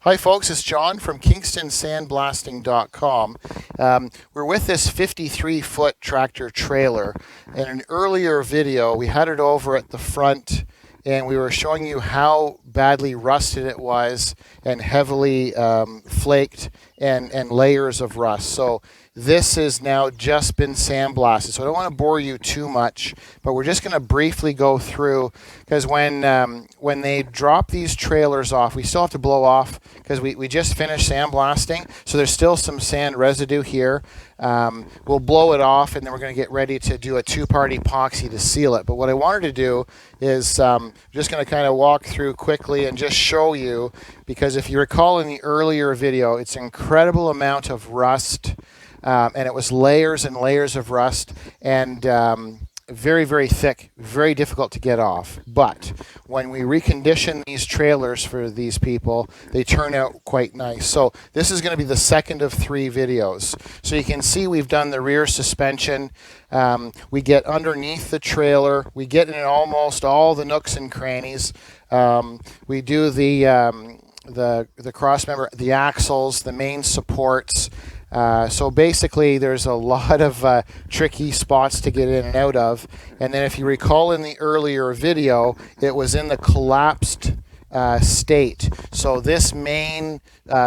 Hi folks, it's John from kingstonpowdercoating.com. We're with this 53-foot tractor trailer. In an earlier video, we had it over at the front and we were showing you how badly rusted it was and heavily flaked and layers of rust. So this has now just been sandblasted. So I don't want to bore you too much, but we're just going to briefly go through, because when they drop these trailers off, we still have to blow off because we just finished sandblasting. So there's still some sand residue here. We'll blow it off and then we're going to get ready to do a two-part epoxy to seal it. But what I wanted to do is just going to kind of walk through quickly and just show you, because if you recall in the earlier video, it's an incredible amount of rust. And it was layers and layers of rust, and very, very thick, very difficult to get off. But when we recondition these trailers for these people, they turn out quite nice. So this is going to be the second of 3 videos. So you can see we've done the rear suspension. We get underneath the trailer. We get in almost all the nooks and crannies. We do the cross member, the axles, the main supports. So basically there's a lot of tricky spots to get in and out of. And then if you recall in the earlier video, it was in the collapsed state. So this main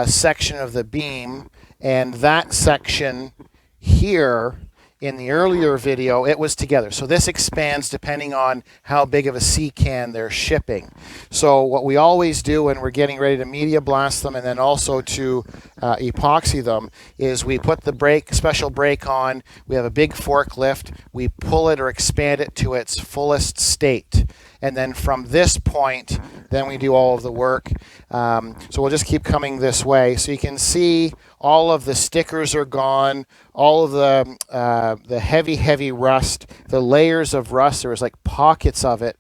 section of the beam and that section here, in the earlier video, it was together. So this expands depending on how big of a C can they're shipping. So what we always do when we're getting ready to media blast them and then also to epoxy them is we put the special brake on. We have a big forklift. We pull it or expand it to its fullest state. And then from this point, then we do all of the work. So we'll just keep coming this way. So you can see all of the stickers are gone, all of the heavy rust, the layers of rust. There was like pockets of it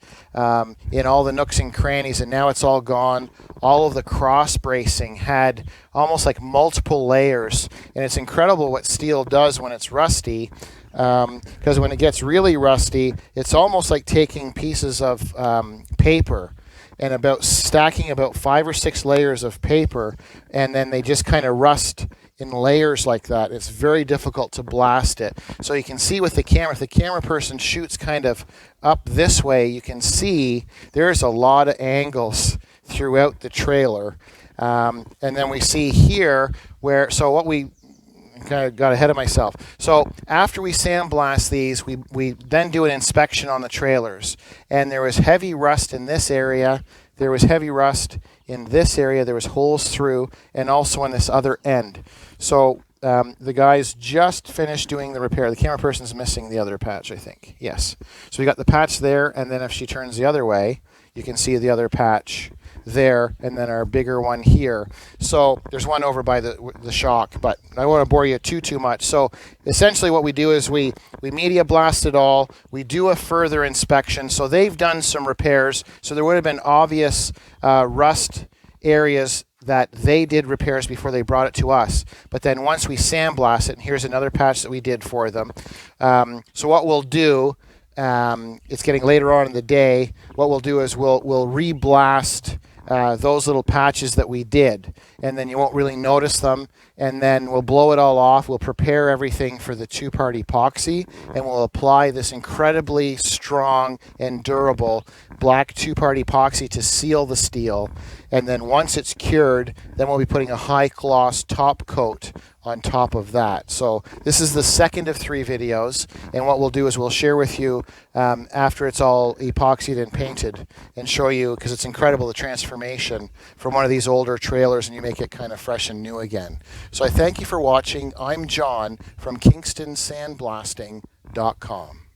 in all the nooks and crannies, and now it's all gone. All of the cross bracing had almost like multiple layers, and it's incredible what steel does when it's rusty. Because when it gets really rusty, it's almost like taking pieces of paper and stacking about 5 or 6 layers of paper, and then they just kind of rust in layers like that. It's very difficult to blast it. So you can see with the camera, if the camera person shoots kind of up this way, you can see there's a lot of angles throughout the trailer. And then we see here where, so what we kind of got ahead of myself. So after we sandblast these, we then do an inspection on the trailers. And there was heavy rust in this area. There was heavy rust in this area. There was holes through, and also on this other end. So the guys just finished doing the repair. The camera person's missing the other patch, I think. Yes. So we got the patch there, and then if she turns the other way, you can see the other patch there, and then our bigger one here. So there's one over by the shock, but I don't want to bore you too much. So essentially what we do is we media blast it all. We do a further inspection. So they've done some repairs. So there would have been obvious rust areas that they did repairs before they brought it to us. But then once we sandblast it, and here's another patch that we did for them. So what we'll do, it's getting later on in the day, what we'll do is we'll re-blast those little patches that we did, and then you won't really notice them, and then we'll blow it all off. We'll prepare everything for the two-part epoxy, and we'll apply this incredibly strong and durable black two-part epoxy to seal the steel. And then once it's cured, then we'll be putting a high gloss top coat on top of that. So this is the second of 3 videos, and what we'll do is we'll share with you after it's all epoxied and painted, and show you, because it's incredible, the transformation from one of these older trailers, and you make it kind of fresh and new again. So I thank you for watching. I'm John from kingstonpowdercoating.com.